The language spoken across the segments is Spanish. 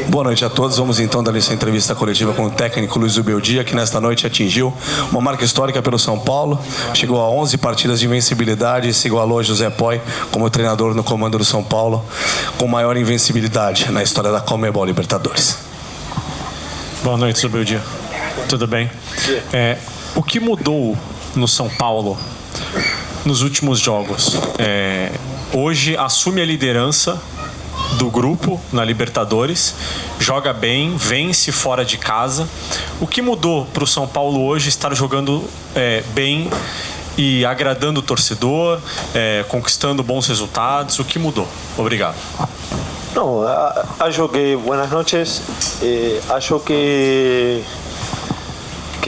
Boa noite a todos. Vamos então dar essa entrevista coletiva com o técnico Luiz Ubeldia, que nesta noite atingiu uma marca histórica pelo São Paulo. Chegou a 11 partidas de invencibilidade e se igualou a José Poy como treinador no comando do São Paulo, com maior invencibilidade na história da Conmebol Libertadores. Boa noite, Zubeldia. Tudo bem? O que mudou no São Paulo nos últimos jogos? Hoje assume a liderança do grupo na Libertadores, joga bem, vence fora de casa. O que mudou para o São Paulo hoje estar jogando bem e agradando o torcedor, conquistando bons resultados? O que mudou? Obrigado. No, acho que, buenas noches, acho que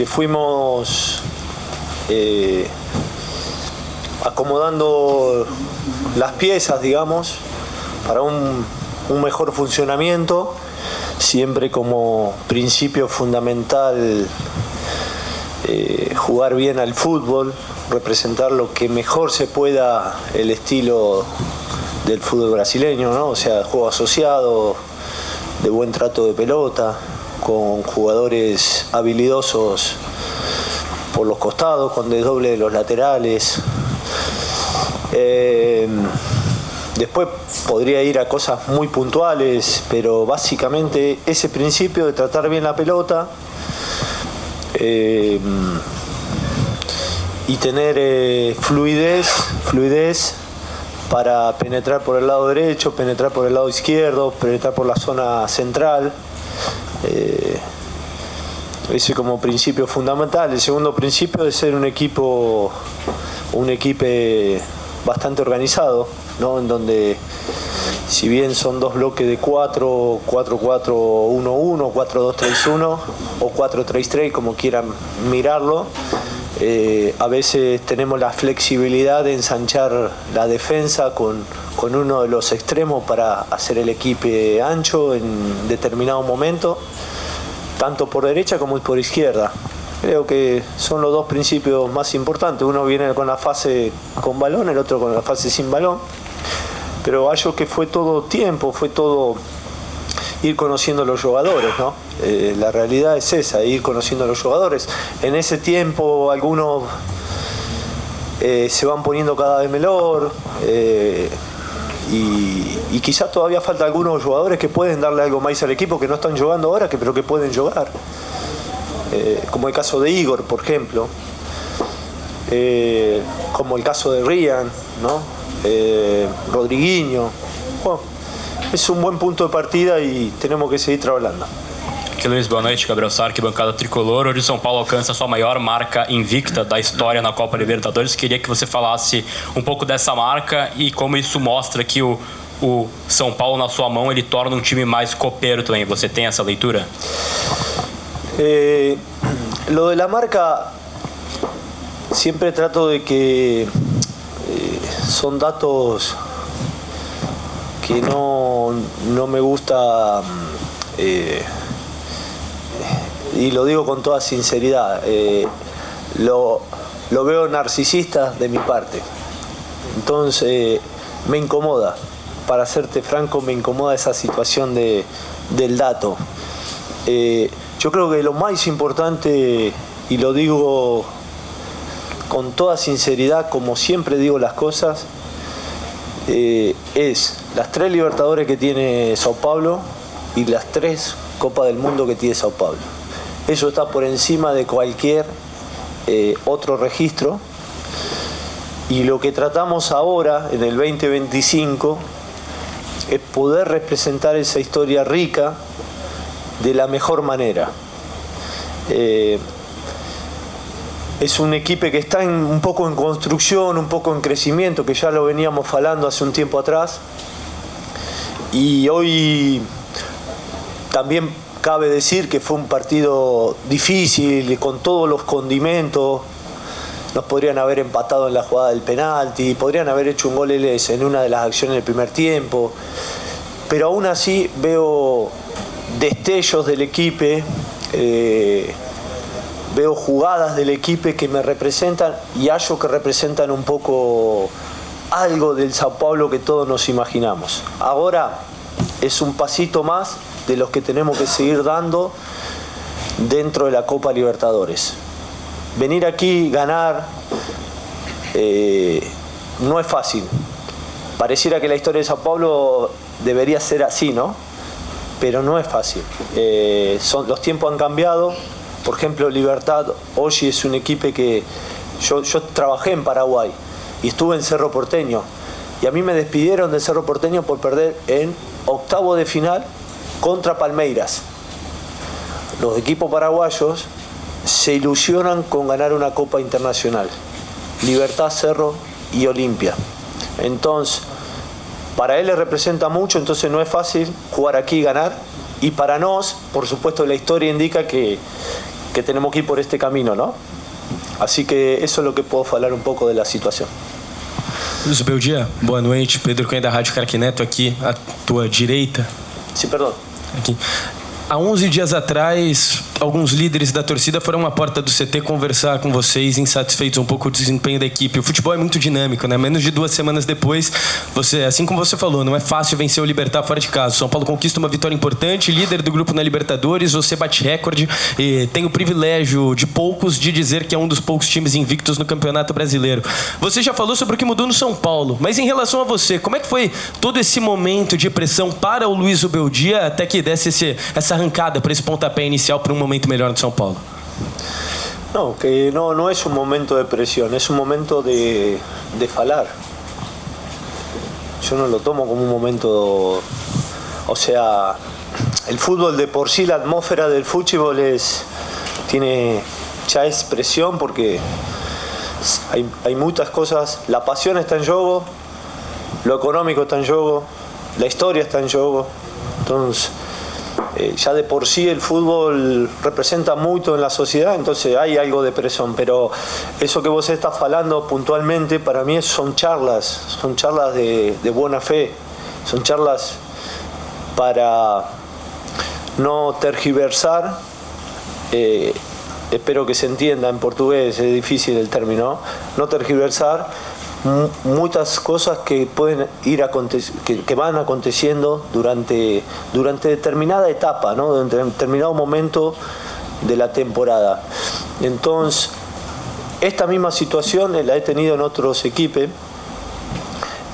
fuimos acomodando las piezas, digamos, para un mejor funcionamiento, siempre como principio fundamental jugar bien al fútbol, representar lo que mejor se pueda el estilo del fútbol brasileño, ¿no? O sea, juego asociado, de buen trato de pelota, con jugadores habilidosos por los costados, con desdoble de los laterales. Después podría ir a cosas muy puntuales, pero básicamente ese principio de tratar bien la pelota y tener fluidez para penetrar por el lado derecho, penetrar por el lado izquierdo, penetrar por la zona central. Ese como principio fundamental. El segundo principio es ser un equipo bastante organizado, ¿no? En donde, si bien son dos bloques de 4, 4-4-1-1, 4-2-3-1 o 4-3-3, como quieran mirarlo, a veces tenemos la flexibilidad de ensanchar la defensa con uno de los extremos para hacer el equipo ancho en determinado momento, tanto por derecha como por izquierda. Creo que son los dos principios más importantes. Uno viene con la fase con balón, el otro con la fase sin balón. Pero algo que fue todo tiempo, fue todo ir conociendo a los jugadores, ¿no? La realidad es esa, ir conociendo a los jugadores. En ese tiempo algunos se van poniendo cada vez mejor y quizás todavía falta algunos jugadores que pueden darle algo más al equipo, que no están jugando ahora, pero que pueden jugar. Como el caso de Igor, por ejemplo, como el caso de Ryan, ¿no? Rodriguinho. Bueno, es un buen punto de partida y tenemos que seguir trabajando. Aqui, Luiz, boa noite. Gabriel Sarque, bancada tricolor. Hoje o São Paulo alcança a sua maior marca invicta da história na Copa Libertadores. Queria que você falasse um pouco dessa marca e como isso mostra que o São Paulo, na sua mão, ele torna um time mais copeiro também. Você tem essa leitura? Lo de la marca, siempre trato de que son datos que no me gusta, y lo digo con toda sinceridad, lo veo narcisista de mi parte. Entonces me incomoda, para serte franco, me incomoda esa situación del dato. Yo creo que lo más importante, y lo digo con toda sinceridad, como siempre digo las cosas, es las 3 Libertadores que tiene Sao Paulo y las 3 Copas del Mundo que tiene Sao Paulo. Eso está por encima de cualquier otro registro, y lo que tratamos ahora, en el 2025, es poder representar esa historia rica de la mejor manera. Es un equipo que está un poco en construcción, un poco en crecimiento, que ya lo veníamos hablando hace un tiempo atrás, y hoy también cabe decir que fue un partido difícil, con todos los condimentos. Nos podrían haber empatado en la jugada del penalti, podrían haber hecho un gol ellos en una de las acciones del primer tiempo, pero aún así veo destellos del equipo, veo jugadas del equipo que me representan, y hallo que representan un poco algo del Sao Paulo que todos nos imaginamos. Ahora, es un pasito más de los que tenemos que seguir dando dentro de la Copa Libertadores. Venir aquí, ganar, no es fácil. Pareciera que la historia de Sao Paulo debería ser así, ¿no? Pero no es fácil. Los tiempos han cambiado. Por ejemplo, Libertad hoy es un equipo que yo trabajé en Paraguay y estuve en Cerro Porteño. Y a mí me despidieron de Cerro Porteño por perder en octavo de final contra Palmeiras. Los equipos paraguayos se ilusionan con ganar una Copa Internacional. Libertad, Cerro y Olimpia. Entonces, para él le representa mucho, entonces no es fácil jugar aquí y ganar. Y para nos, por supuesto, la historia indica que tenemos que ir por este camino, ¿no? Así que eso es lo que puedo hablar un pouco da situação. Luiz Beldia, boa noite. Pedro Cunha da Rádio Craque Neto aqui à tua direita. Sim, perdão. Aqui. Há 11 dias atrás, alguns líderes da torcida foram à porta do CT conversar com vocês, insatisfeitos um pouco com o desempenho da equipe. O futebol é muito dinâmico, né? Menos de 2 semanas depois, assim como você falou, não é fácil vencer o Libertad fora de casa. O São Paulo conquista uma vitória importante, líder do grupo na Libertadores, você bate recorde e tem o privilégio de poucos de dizer que é um dos poucos times invictos no Campeonato Brasileiro. Você já falou sobre o que mudou no São Paulo, mas em relação a você, como é que foi todo esse momento de pressão para o Luiz Ubeldia até que desse essa arrancada para esse pontapé inicial para um momento melhor no São Paulo? No, que no es un momento de presión, es un momento de falar. Yo no lo tomo como un momento, o sea, el fútbol de por sí, la atmósfera del fútbol ya es presión porque hay muchas cosas, la pasión está en juego, lo económico está en juego, la historia está en juego, entonces ya de por sí el fútbol representa mucho en la sociedad, entonces hay algo de presión, pero eso que vos estás hablando puntualmente para mí son charlas de buena fe, son charlas para no tergiversar, espero que se entienda en portugués, es difícil el término, no tergiversar muchas cosas que pueden ir que van aconteciendo durante determinada etapa, ¿no? Durante determinado momento de la temporada. Entonces, esta misma situación la he tenido en otros equipos.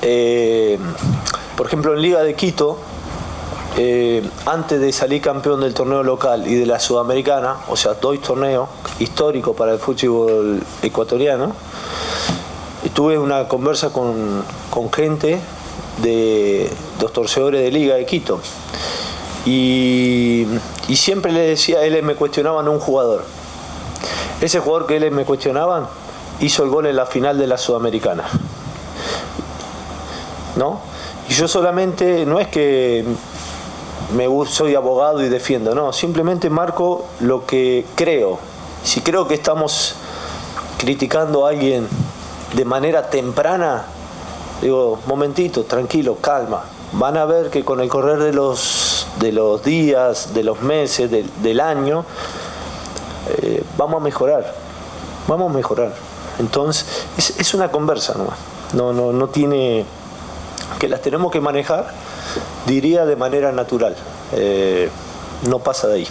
Por ejemplo, en Liga de Quito, antes de salir campeón del torneo local y de la Sudamericana, o sea, 2 torneos históricos para el fútbol ecuatoriano, tuve una conversa con gente de los torcedores de Liga de Quito y siempre le decía, él me cuestionaban un jugador. Ese jugador que él me cuestionaban hizo el gol en la final de la Sudamericana, ¿no? Y yo solamente, no es que soy abogado y defiendo, no, simplemente marco lo que creo. Si creo que estamos criticando a alguien de manera temprana, digo, momentito, tranquilo, calma. Van a ver que con el correr de los días, de los meses, del año, vamos a mejorar. Entonces, es una conversa nomás. No tiene, que las tenemos que manejar, diría, de manera natural. No pasa de ahí.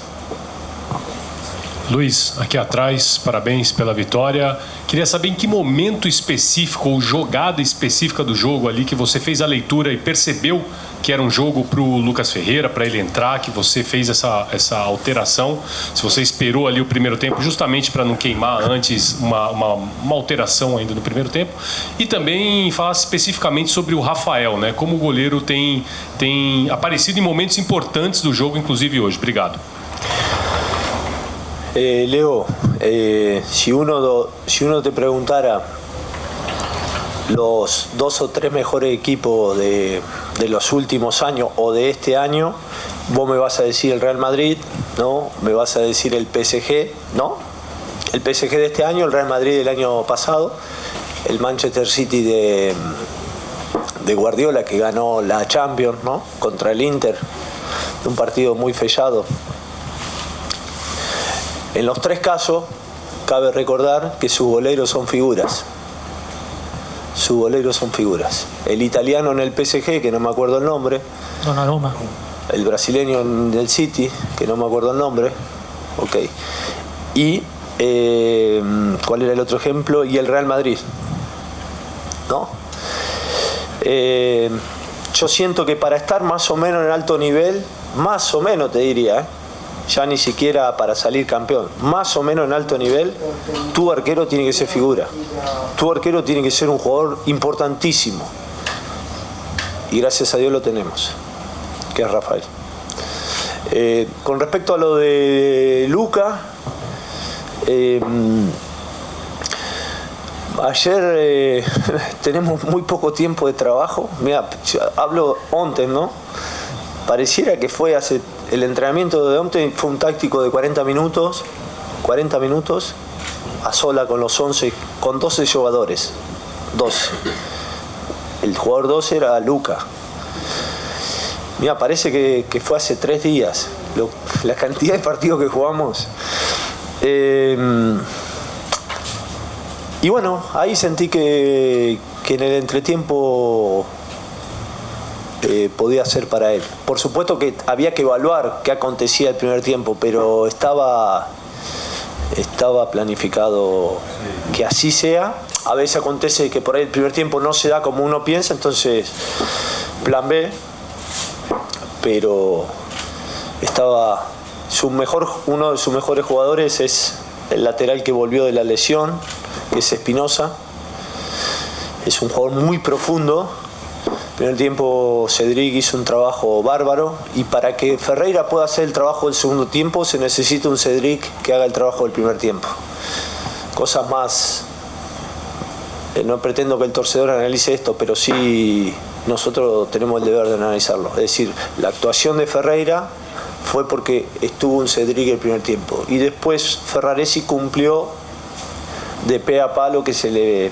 Luiz, aqui atrás, parabéns pela vitória. Queria saber em que momento específico ou jogada específica do jogo ali que você fez a leitura e percebeu que era um jogo para o Lucas Ferreira, para ele entrar, que você fez essa alteração. Se você esperou ali o primeiro tempo justamente para não queimar antes uma alteração ainda no primeiro tempo. E também falar especificamente sobre o Rafael, né? Como o goleiro tem aparecido em momentos importantes do jogo, inclusive hoje. Obrigado. Leo, si uno te preguntara los 2 o 3 mejores equipos de los últimos años o de este año, vos me vas a decir el Real Madrid, ¿no? Me vas a decir el PSG, ¿no? El PSG de este año, el Real Madrid del año pasado, el Manchester City de Guardiola, que ganó la Champions, ¿no? Contra el Inter, un partido muy fechado. En los 3 casos, cabe recordar que sus goleros son figuras. El italiano en el PSG, que no me acuerdo el nombre. el brasileño del City, que no me acuerdo el nombre, ok, y ¿cuál era el otro ejemplo? Y el Real Madrid, ¿no? Yo siento que para estar más o menos en alto nivel, más o menos te diría, ya ni siquiera para salir campeón, más o menos en alto nivel, tu arquero tiene que ser figura, tu arquero tiene que ser un jugador importantísimo, y gracias a Dios lo tenemos, que es Rafael. Con respecto a lo de Luca, ayer tenemos muy poco tiempo de trabajo. Mira, hablo antes, ¿no? Pareciera que fue el entrenamiento de antes fue un táctico de 40 minutos a sola con los 11, con 12 jugadores. 12. El jugador 12 era Luca. Mira, parece que fue hace 3 días. La cantidad de partidos que jugamos. Y bueno, ahí sentí que en el entretiempo podía ser para él. Por supuesto que había que evaluar qué acontecía el primer tiempo, pero estaba planificado que así sea. A veces acontece que por ahí el primer tiempo no se da como uno piensa, entonces plan B, pero uno de sus mejores jugadores es el lateral que volvió de la lesión, que es Espinosa. Es un jugador muy profundo. En el tiempo Cedric hizo un trabajo bárbaro, y para que Ferreira pueda hacer el trabajo del segundo tiempo se necesita un Cedric que haga el trabajo del primer tiempo. Cosas más, no pretendo que el torcedor analice esto, pero sí nosotros tenemos el deber de analizarlo. Es decir, la actuación de Ferreira fue porque estuvo un Cedric el primer tiempo, y después Ferraresi cumplió de pe a pa lo que se le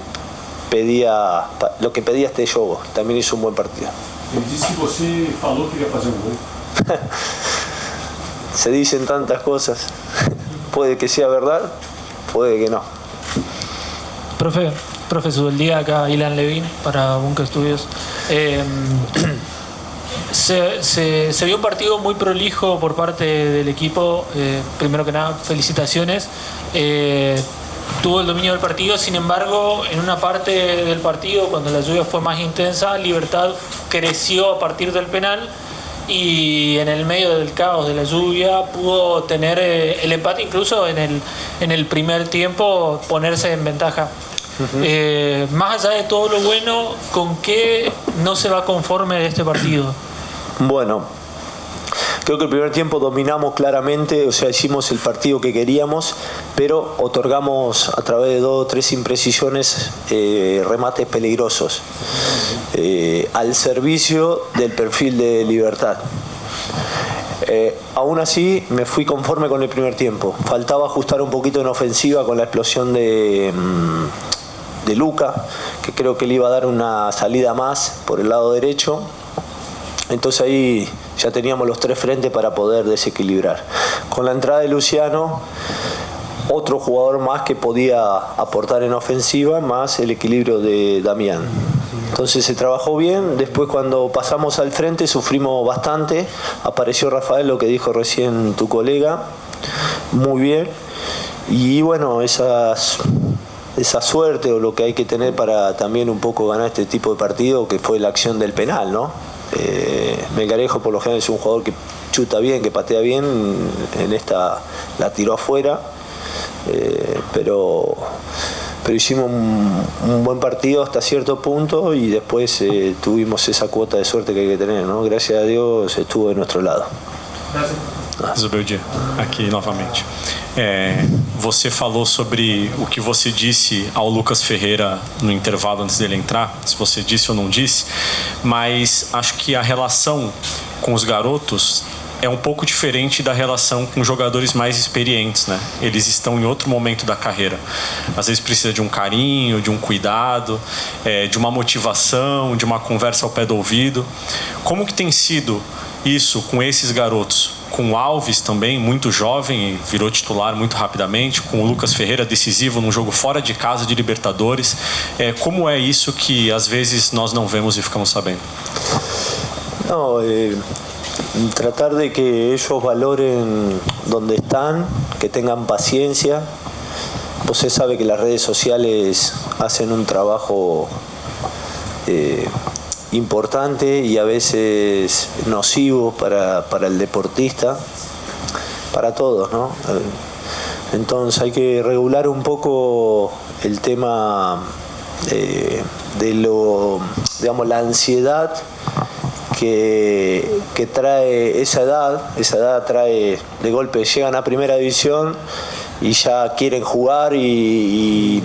pedía, lo que pedía este jogo. También hizo un buen partido. Ele disse que você falou que iria fazer gol. Se dicen tantas cosas. Puede que sea verdad, puede que no. Profe, su del día acá, Ilan Levin, para Bunker Studios. Se vio un partido muy prolijo por parte del equipo. Primero que nada, felicitaciones. Tuvo el dominio del partido, sin embargo, en una parte del partido, cuando la lluvia fue más intensa, Libertad creció a partir del penal, y en el medio del caos de la lluvia pudo tener el empate, incluso en el primer tiempo ponerse en ventaja. Más allá de todo lo bueno, ¿con qué no se va conforme de este partido? Bueno, creo que el primer tiempo dominamos claramente, o sea, hicimos el partido que queríamos, pero otorgamos a través de 2 o 3 imprecisiones remates peligrosos al servicio del perfil de Libertad. Aún así me fui conforme con el primer tiempo. Faltaba ajustar un poquito en ofensiva con la explosión de Luca, que creo que le iba a dar una salida más por el lado derecho. Entonces ahí ya teníamos los 3 frentes para poder desequilibrar. Con la entrada de Luciano, otro jugador más que podía aportar en ofensiva, más el equilibrio de Damián. Entonces se trabajó bien. Después, cuando pasamos al frente, sufrimos bastante. Apareció Rafael, lo que dijo recién tu colega, muy bien. Y bueno, esa suerte, o lo que hay que tener para también un poco ganar este tipo de partido, que fue la acción del penal, ¿no? Melgarejo por lo general es un jugador que chuta bien, que patea bien. En esta la tiró afuera, pero hicimos un buen partido hasta cierto punto, y después tuvimos esa cuota de suerte que hay que tener, ¿no? Gracias a Dios estuvo de nuestro lado. Zubeldia, aqui novamente. Você falou sobre o que você disse ao Lucas Ferreira no intervalo antes dele entrar, se você disse ou não disse, mas acho que a relação com os garotos é um pouco diferente da relação com jogadores mais experientes, né? Eles estão em outro momento da carreira. Às vezes precisa de um carinho, de um cuidado, de uma motivação, de uma conversa ao pé do ouvido. Como que tem sido isso com esses garotos? Com o Alves também, muito jovem, e virou titular muito rapidamente, com o Lucas Ferreira, decisivo num jogo fora de casa de Libertadores. Como é isso que às vezes nós não vemos e ficamos sabendo? No, tratar de que ellos valoren donde están, que tengan paciencia. Usted sabe que las redes sociales hacen un trabajo importante y a veces nocivo para el deportista, para todos, ¿no? Entonces hay que regular un poco el tema de digamos, la ansiedad que trae esa edad trae de golpe, llegan a primera división y ya quieren jugar y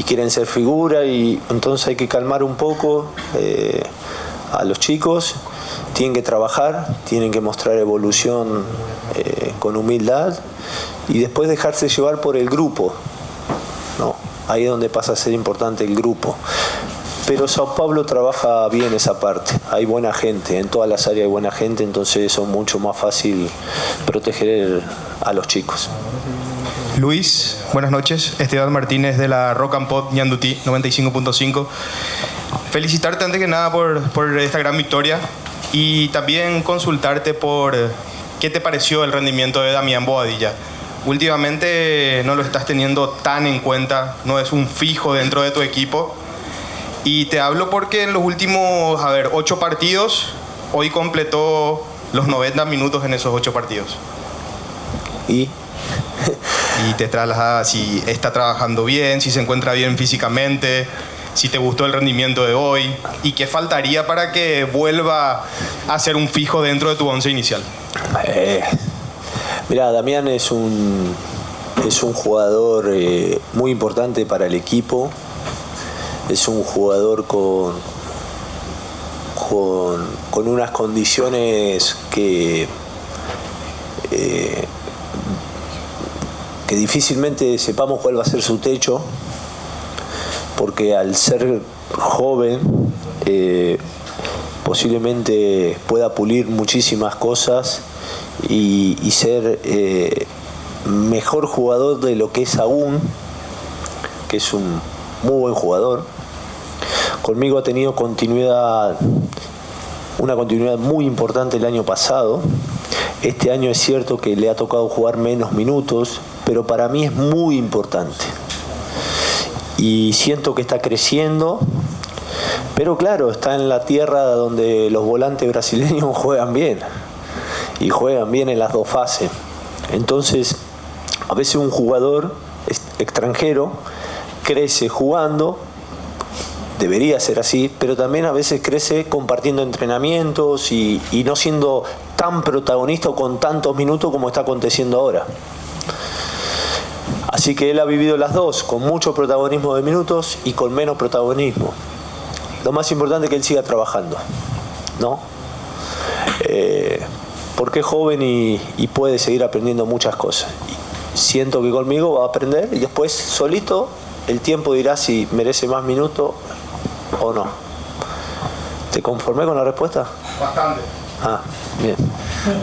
quieren ser figura, y entonces hay que calmar un poco a los chicos, tienen que trabajar, tienen que mostrar evolución con humildad y después dejarse llevar por el grupo, ¿no? Ahí es donde pasa a ser importante el grupo. Pero Sao Paulo trabaja bien esa parte, hay buena gente, en todas las áreas hay buena gente, entonces eso es mucho más fácil proteger a los chicos. Luis, buenas noches. Esteban Martínez de la Rock and Pop Ñandutí 95.5. Felicitarte antes que nada por esta gran victoria y también consultarte por qué te pareció el rendimiento de Damián Bobadilla. Últimamente no lo estás teniendo tan en cuenta, no es un fijo dentro de tu equipo. Y te hablo porque en los últimos, 8 partidos, hoy completó los 90 minutos en esos 8 partidos. ¿Y? Y te traslada si está trabajando bien, si se encuentra bien físicamente, si te gustó el rendimiento de hoy y qué faltaría para que vuelva a ser un fijo dentro de tu once inicial. Mira, Damián es un jugador muy importante para el equipo. Es un jugador con unas condiciones que difícilmente sepamos cuál va a ser su techo, porque al ser joven posiblemente pueda pulir muchísimas cosas y ser mejor jugador de lo que es aún, que es un muy buen jugador. Conmigo ha tenido una continuidad muy importante el año pasado. Este año es cierto que le ha tocado jugar menos minutos, pero para mí es muy importante. Y siento que está creciendo, pero claro, está en la tierra donde los volantes brasileños juegan bien. Y juegan bien en las dos fases. Entonces, a veces un jugador extranjero crece jugando, debería ser así, pero también a veces crece compartiendo entrenamientos y no siendo tan protagonista o con tantos minutos como está aconteciendo ahora. Así que él ha vivido las dos, con mucho protagonismo de minutos y con menos protagonismo. Lo más importante es que él siga trabajando, ¿no? Porque es joven y puede seguir aprendiendo muchas cosas. Siento que conmigo va a aprender y después solito el tiempo dirá si merece más minutos o no. ¿Te conformé con la respuesta? Bastante. Ah, bien.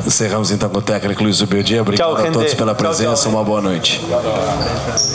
Encerramos então com o técnico Luiz Ubeldia. Obrigado a todos pela presença. Uma boa noite.